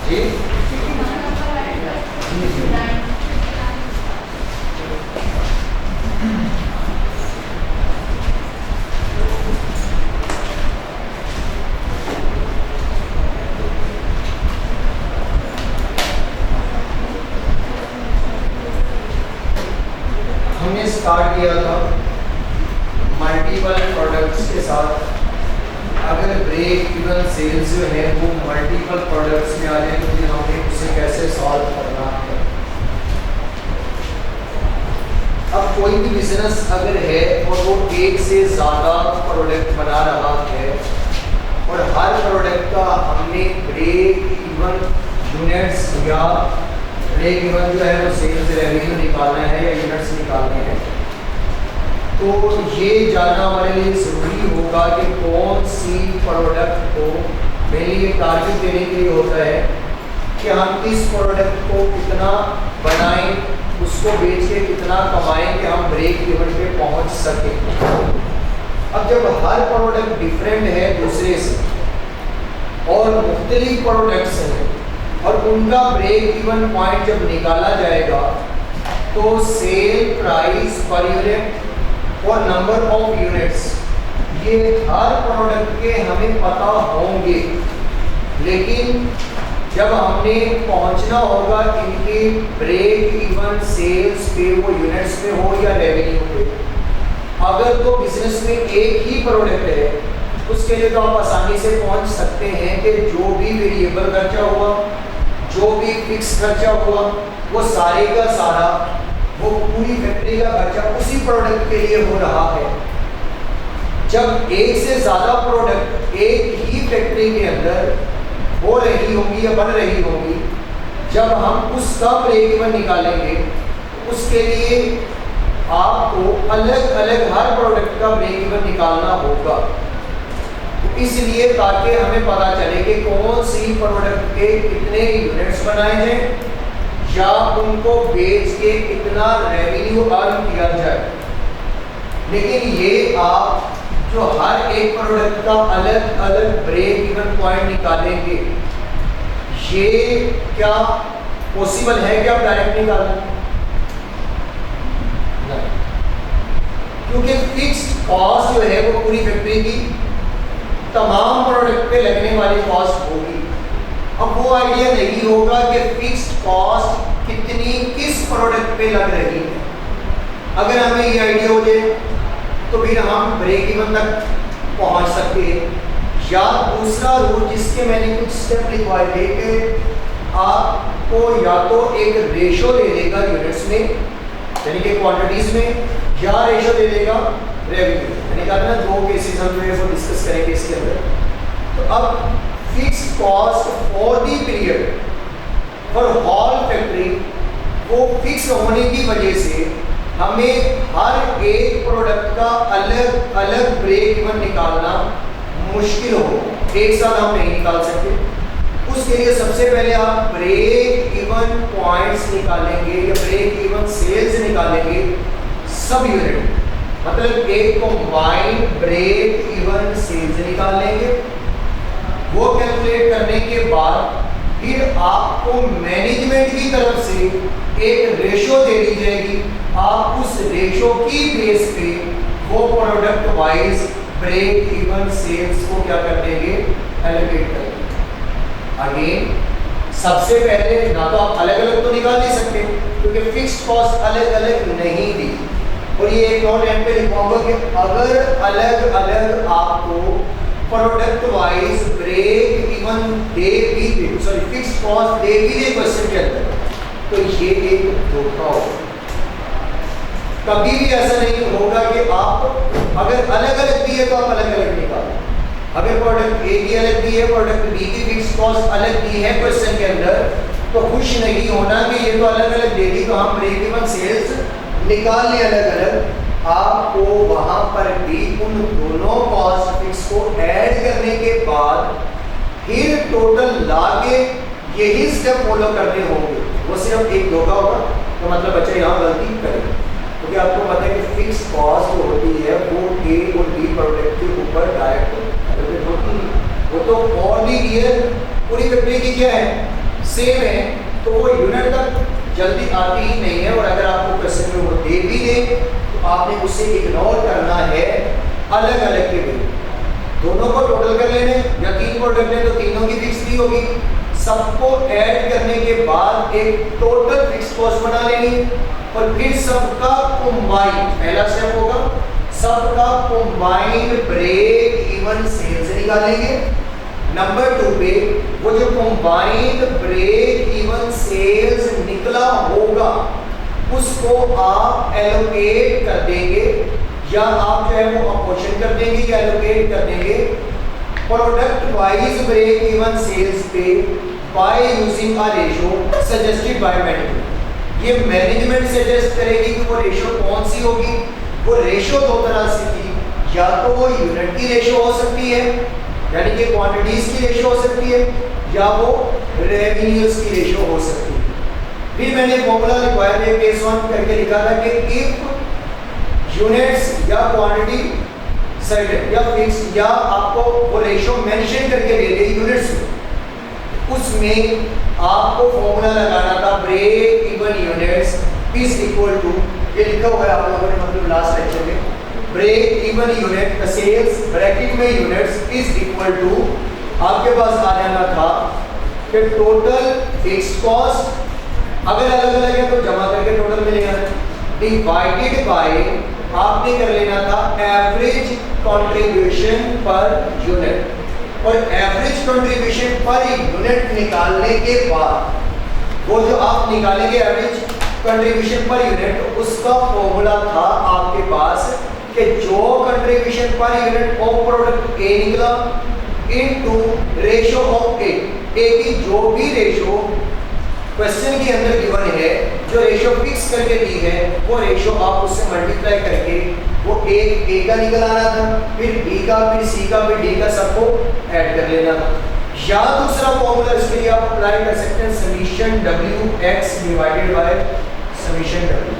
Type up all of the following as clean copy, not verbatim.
जी हमने स्टार्ट किया था मल्टीपल प्रोडक्ट्स के साथ। अगर ब्रेक इवन सेल्स जो है वो मल्टीपल प्रोडक्ट्स में आ जाए तो फिर हमें उसे कैसे सॉल्व करना है। अब कोई भी बिजनेस अगर है और वो एक से ज़्यादा प्रोडक्ट बना रहा है और हर प्रोडक्ट का हमने ब्रेक इवन यूनिट्स या ब्रेक इवन जो है वो सेल्स रेवेन्यू निकालना है या यूनिट्स निकालने हैं, तो ये जानना हमारे लिए ज़रूरी होगा कि कौन सी प्रोडक्ट को मेनली टारगेट देने के लिए होता है कि हम इस प्रोडक्ट को कितना बनाएं, उसको बेच के कितना कमाएं कि हम ब्रेक इवन पे पहुंच सकें। अब जब हर प्रोडक्ट डिफरेंट है दूसरे से और मुख्तलिफ प्रोडक्ट्स हैं और उनका ब्रेक इवन पॉइंट जब निकाला जाएगा तो सेल प्राइस पर यूनिट और नंबर ऑफ यूनिट्स ये हर प्रोडक्ट के हमें पता होंगे, लेकिन जब हमने पहुंचना होगा इनके ब्रेक इवन सेल्स पे, वो यूनिट्स पे हो या रेवेन्यू पे। अगर तो बिजनेस में एक ही प्रोडक्ट है उसके लिए तो आप आसानी से पहुंच सकते हैं कि जो भी वेरिएबल खर्चा हुआ, जो भी फिक्स खर्चा हुआ, वो सारे का सारा वो पूरी फैक्ट्री का खर्चा उसी प्रोडक्ट के लिए हो रहा है। जब एक से ज़्यादा प्रोडक्ट एक ही फैक्ट्री के अंदर हो रही होंगी या बन रही होंगी, जब हम उसका ब्रेक इवन निकालेंगे उसके लिए आपको अलग अलग हर प्रोडक्ट का ब्रेक इवन निकालना होगा। इसलिए ताकि हमें पता चले कि कौन सी प्रोडक्ट के कितने यूनिट्स बनाए जाएं या उनको बेच के कितना रेवेन्यू अर्न किया जाए। लेकिन ये आप जो हर एक प्रोडक्ट का अलग अलग ब्रेक इवन पॉइंट निकालेंगे, ये क्या पॉसिबल है क्या डायरेक्ट निकालना? नहीं, क्योंकि फिक्स्ड कॉस्ट जो है वो पूरी फैक्ट्री की तमाम प्रोडक्ट पे लगने वाली कॉस्ट होगी। अब वो आइडिया नहीं होगा कि फिक्स्ड कॉस्ट कितनी किस प्रोडक्ट पे लग रही है। अगर हमें ये आइडिया हो जाए तो फिर हम ब्रेक इवन तक पहुंच सकते हैं। या दूसरा रूल जिसके मैंने कुछ स्टेप लिखवाए थे कि आपको या तो एक रेशो दे देगा यूनिट्स में यानी कि क्वांटिटीज में, या रेशो दे देगा रेवेन्यू। मैंने कहा ना दो केसेस हम जो है वो डिस्कस करेंगे इसके अंदर। तो अब fixed cost for the period for whole factory वो फिक्स होने की वजह से हमें हर एक प्रोडक्ट का अलग अलग ब्रेक इवन निकालना मुश्किल हो, एक साथ हम नहीं निकाल सकते। उसके लिए सबसे पहले आप ब्रेक इवन पॉइंट्स निकालेंगे या ब्रेक इवन सेल्स निकालेंगे सब यूनिट, मतलब एक कॉम्बाइंड ब्रेक इवन सेल्स निकाल लेंगे। वो कैलकुलेट करने के बाद फिर आपको मैनेजमेंट की तरफ से एक रेशो दे दी जाएगी। आप उस रेशो की बेस पे वो product wise break even sales को क्या कर देंगे, एलोकेट कर देंगे। अगेन सबसे पहले ना तो आप अलग अलग तो निकाल नहीं सकते क्योंकि फिक्स्ड कॉस्ट अलग अलग नहीं दी। और ये एक नोट एंड पे लिखवाऊंगा कि अगर अलग अलग आपको प्रोडक्ट वाइज ब्रेक इवन दे भी दे, सॉरी फिक्स्ड कॉस्ट दे भी दे क्वेश्चन के अंदर, तो ये एक धोखा होगा। कभी भी ऐसा नहीं होगा कि आप अगर अलग अलग दी है तो आप अलग अलग निकालो। अगर प्रोडक्ट ए की अलग दी है, प्रोडक्ट बी की फिक्स्ड कॉस्ट अलग दी है क्वेश्चन के अंदर, तो खुश नहीं होना कि ये तो अलग अलग दे दी तो हम ब्रेक इवन सेल्स निकाल लिए अलग अलग। आपको वहां पर भी उन दोनों कॉस्ट फिक्स को ऐड करने के बाद फिर टोटल लाके यही स्टेप फॉलो करने होंगे। वो सिर्फ एक धोखा होगा तो मतलब बच्चे यहाँ गलती करेंगे, क्योंकि आपको पता है कि फिक्स कॉस्ट जो होती है वो ए और बी प्रोडक्ट के ऊपर डायरेक्ट एलोकेट होती है। वो तो ऑल दी ईयर पूरी फैक्ट्री की क्या है, सेम है तो वो यूनिट तक जल्दी आती ही नहीं है। और अगर आपको क्वेश्चन में वो दे भी दे तो आपने उसे इग्नोर करना है अलग अलग के वे। दोनों को टोटल कर लेने या तीन को रख लें तो तीनों की फिक्स भी होगी। सबको ऐड करने के बाद एक टोटल फिक्स कॉस्ट बना लेनी और फिर सबका कंबाइन, पहला स्टेप होगा सबका कंबाइंड ब्रेक इवन सेल्स निकालेंगे। नंबर 2 पे वो जो कंबाइंड ब्रेक इवन सेल्स निकला होगा उसको आप एलोकेट कर देंगे या आप जो है वो अपोर्शन कर देंगे या एलोकेट कर देंगे product wise break even sales पे by using a ratio suggested by management. ये मैनेजमेंट सजेस्ट करेगी कि वो रेशियो कौन सी होगी। वो रेशियो दो तरह से थी, या तो वो यूनिट की रेशियो हो सकती है यानी कि क्वांटिटीज की रेशियो हो सकती है या वो रेवेन्यूज की रेशियो हो सकती है। फिर मैंने फॉर्मूला लिखवाया था केस 1 करके लिखा था कि इफ यूनिट्स या क्वांटिटी सर्टेन या फिक्स या आपको वो रेशियो मेंशन करके दे दे यूनिट्स में, उसमें आपको फॉर्मूला लगाना था break even units is equal to, ये लिखा हुआ है आप लोगों ने मतलब लास्ट लेक्चर में, ब्रेक इवन यूनिट का सेल्स ब्रैकेट में यूनिट्स इज इक्वल टू आपके पास आ जाना था कि टोटल फिक्स्ड कॉस्ट अगर अलग अलग है तो जमा करके टोटल मिलेगा डिवाइडेड बाय आपने कर लेना था एवरेज कंट्रीब्यूशन पर यूनिट। और एवरेज कंट्रीब्यूशन पर यूनिट निकालने के बाद वो जो आप निकालेंगे एवरेज कंट्रीब्यूशन पर यूनिट उसका फॉर्मूला था आपके पास कि जो contribution per unit of product ए निकला इनटू रेशियो ऑफ ए की जो भी रेशियो क्वेश्चन के अंदर गिवन है, जो रेशियो फिक्स करके दी है वो रेशियो आप उससे मल्टीप्लाई करके वो एक ए का निकल आना था, फिर बी का, फिर सी का, फिर डी का, सबको ऐड कर लेना था। या दूसरा फॉर्मूला इसके लिए आप अप्लाई कर सकते हैं summation W x divided by summation W,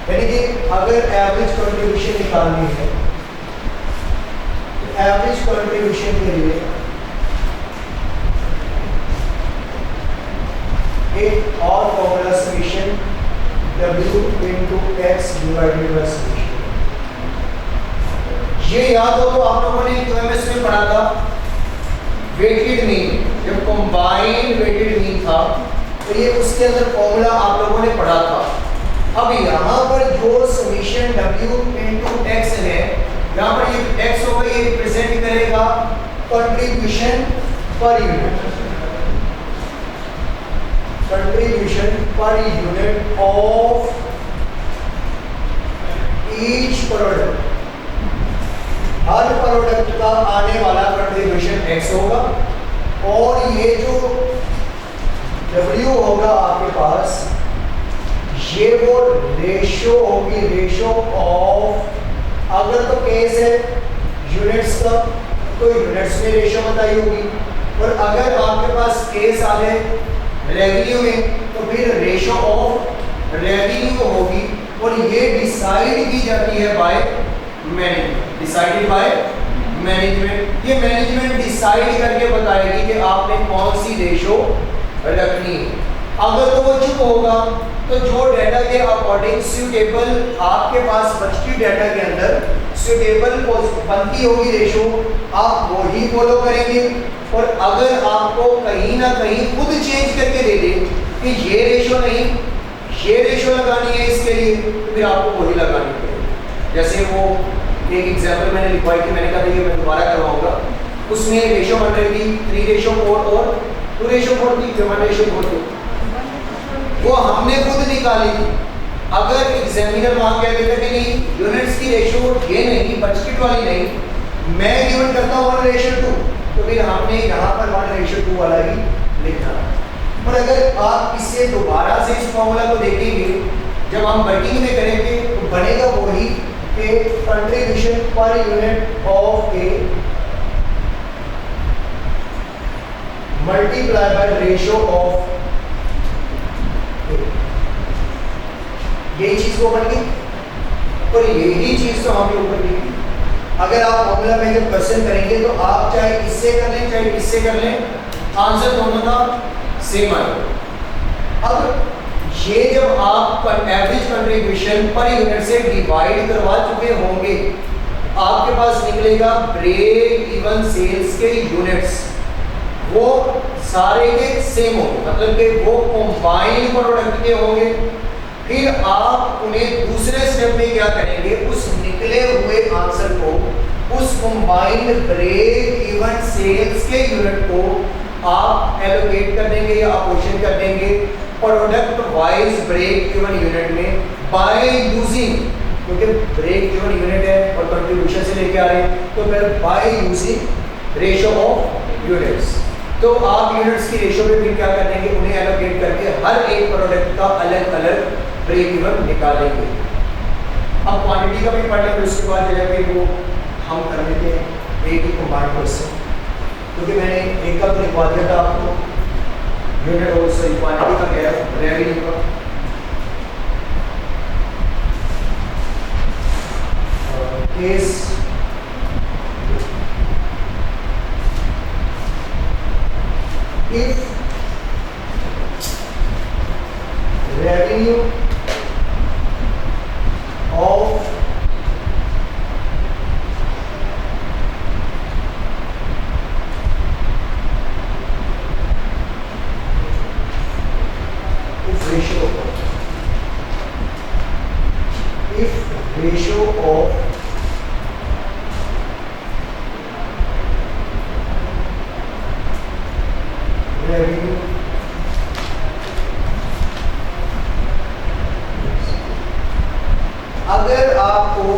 यानी कि अगर एवरेज कंट्रीब्यूशन निकालनी है तो एवरेज कंट्रीब्यूशन के लिए एक और formula summation W into x divided by summation. ये याद हो तो आप लोगों ने यूएमएस में पढ़ा था वेटेड मीन, जब कंबाइंड वेटेड मीन था तो ये उसके अंदर फॉर्मूला आप लोगों ने पढ़ा था। अब यहाँ पर जो समीशन W इनटू x है, यहाँ पर ये x होगा, ये रिप्रेजेंट करेगा contribution per unit, contribution per unit of each product. हर प्रोडक्ट का आने वाला कंट्रीब्यूशन x होगा और ये जो W होगा आपके पास ये वो रेशियो होगी, रेशियो ऑफ, अगर तो केस है यूनिट्स का तो यूनिट्स में रेशियो बताई होगी, और अगर आपके पास केस आ गए रेवेन्यू में तो फिर रेशियो ऑफ रेवेन्यू होगी। और ये डिसाइड की जाती है by management, decided by management. ये मैनेजमेंट डिसाइड करके बताएगी कि आपने कौन सी रेशियो रखनी है। अगर तो वो चुप होगा तो जो डाटा के अकॉर्डिंग सूटेबल आपके पास बचती डाटा के अंदर सूटेबल बनती होगी रेशियो, आप वो ही फॉलो करेंगे। और अगर आपको कहीं ना कहीं खुद चेंज करके दे दे कि ये रेशियो नहीं, ये रेशियो लगानी है इसके लिए, तो फिर आपको वही लगानी पड़ेगी। जैसे वो एक एग्जाम्पल मैंने लिखवाई थी, मैंने कहा था ये मैं दोबारा करवाऊंगा, उसमें रेशियो बन रही थी 3:4 और 2:4 थी, 1:4 थी, वो हमने खुद निकाली थी। अगर एग्जामिनर वहां कह देता कि नहीं यूनिट्स की रेशियो ये नहीं, बजट वाली नहीं, मैं गिवन करता हूँ 1:2, तो फिर हमने यहाँ पर 1:2 वाला ही लिखा। और अगर आप इससे दोबारा से इस फॉर्मूला को देखेंगे, जब हम वर्किंग में करेंगे तो बनेगा वही कि contribution per unit of A multiply by ratio of, यही चीज को बन गई। और यही चीज तो हमें ऊपर लिखी। अगर आप फॉर्मूला में जब क्वेश्चन करेंगे तो आप चाहे इससे कर लें चाहे इससे कर लें, आंसर दोनों का सेम आएगा। अब ये जब आप एवरेज कंट्रीब्यूशन पर यूनिट से डिवाइड करवा चुके होंगे, आपके पास निकलेगा ब्रेक इवन सेल्स के यूनिट्स, वो सारे के सेम होंगे, मतलब कि वो कंबाइंड प्रोडक्ट के होंगे। फिर आप उन्हें दूसरे स्टेप में क्या करेंगे, उस निकले हुए आंसर को, उस कंबाइंड ब्रेक इवन सेल्स के यूनिट को आप एलोकेट कर देंगे या अपोर्शन कर देंगे product wise break even unit में बाय यूजिंग, क्योंकि ब्रेक इवन यूनिट है और कंट्रीब्यूशन से लेके आ रहे हैं, तो फिर bye using ratio of units. तो आप यूनिट्स की रेशियो पे फिर क्या कर देंगे, उन्हें एलोकेट करके हर एक प्रोडक्ट का अलग अलग ब्रेक इवन निकालेंगे। अब क्वांटिटी का भी पढ़ लेंगे, उसके बाद जो है कि वो हम कर लेते हैं एक ही कंबाइंड क्वेश्चन, क्योंकि मैंने एक का तो लिखवा दिया था आपको यूनिट और सॉरी क्वांटिटी का कह रहा हूँ रेवेन्यू का। Case if revenue of ratio of revenue अगर आपको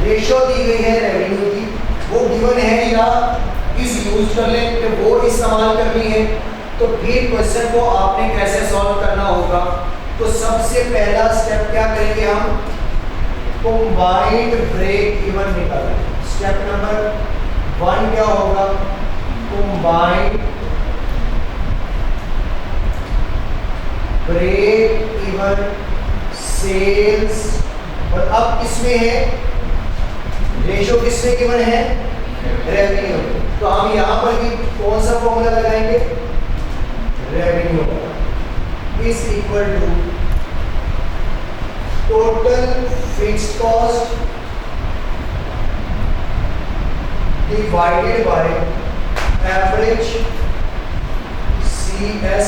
रेशो दी गई है रेवेन्यू की, वो गिवन है या इस यूज कर लें कि वो इस्तेमाल करनी है, तो फिर क्वेश्चन को आपने कैसे सॉल्व करना होगा। तो सबसे पहला स्टेप क्या करेंगे हम, कंबाइंड ब्रेक इवन निकालेंगे। स्टेप नंबर 1 क्या होगा, कंबाइंड ब्रेक इवन सेल्स, और अब इसमें है रेशो किसमें गिवन है, रेवेन्यू। तो हम यहां पर भी कौन सा फॉर्मूला लगाएंगे, revenue is equal to total fixed cost divided by average CS।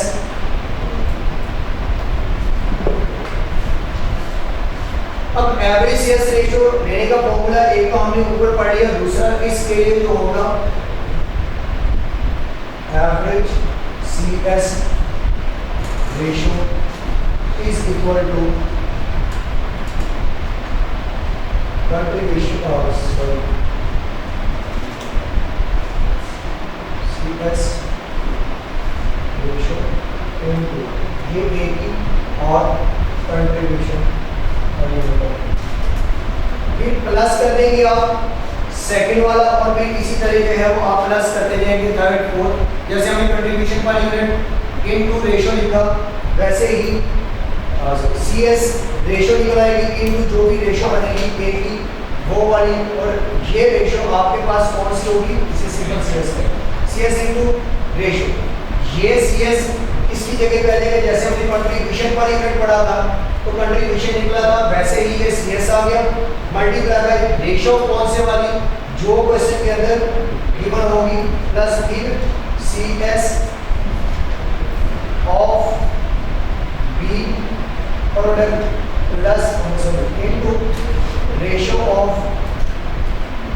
अब एवरेज CS रेशियो लेने का फॉर्मूला एक तो हमने ऊपर पढ़ लिया, दूसरा इसके लिए जो होगा average CS ratio is equal to contribution CS ratio into ये AP और कंट्रीब्यूशन, फिर प्लस कर देंगे आप सेकंड वाला, और फिर इसी तरह जो है वो आप प्लस करते जाएंगे थर्ड फोर्थ। जैसे हमने contribution per unit into ratio लिखा, वैसे ही CS रेशियो निकल आएगी इनटू जो भी रेशियो बनेगी A की वो वाली, और ये रेशियो आपके पास कौन सी होगी, इसे सिंपल CS है, CS इनटू रेशियो। ये CS इसकी जगह पे आ जाएगा, जैसे हमने कंट्रीब्यूशन पर यूनिट पढ़ा था तो कंट्रीब्यूशन निकला था, वैसे ही ये CS आ गया मल्टीप्लाई बाय रेशियो कौन से वाली, जो क्वेश्चन के अंदर गिवन होगी, प्लस फिर CS of B product plus into ratio of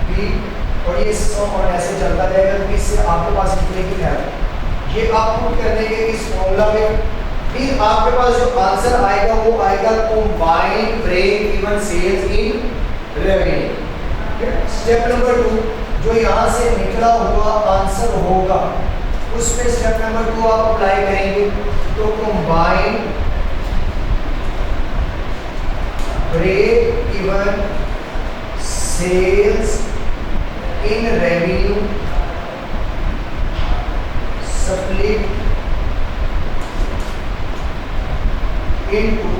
B, और ये और ऐसे चलता जाएगा। तो इससे आपके पास निकलेगी वैल्यू, ये आप पुट कर देंगे इस फॉर्मूला में, फिर आपके पास जो आंसर आएगा वो आएगा combined break even sales in revenue. Step number 2 जो यहाँ से निकला हुआ आंसर होगा, उसमें स्टेप नंबर 2 आप अप्लाई करेंगे। तो combined break even sales in revenue split into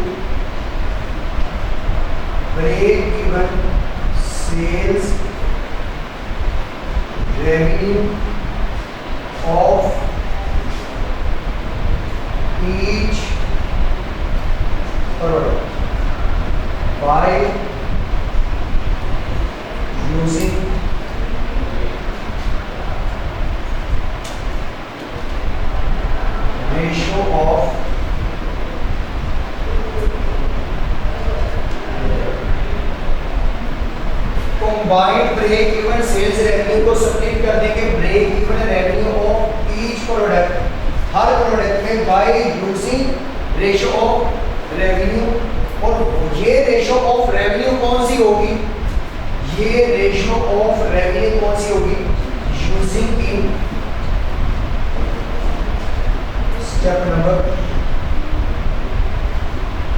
break even sales revenue of each product by using ratio of combined break even sales revenue को सब्ट्रैक्ट कर देंगे break even revenue of each product, हर product में by using ratio of revenue. और ये ratio of revenue कौन सी होगी, ये रेशियो ऑफ रेवेन्यू कौन सी होगी, यूजिंग इन स्टेप नंबर,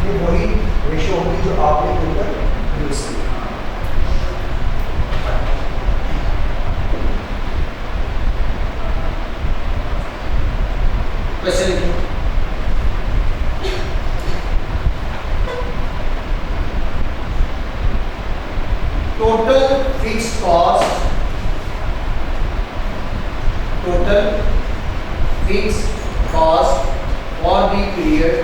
ये वही रेशियो होगी जो आपने ऊपर यूज की। क्वेश्चन लिखिए। Total fixed cost, total fixed cost for the period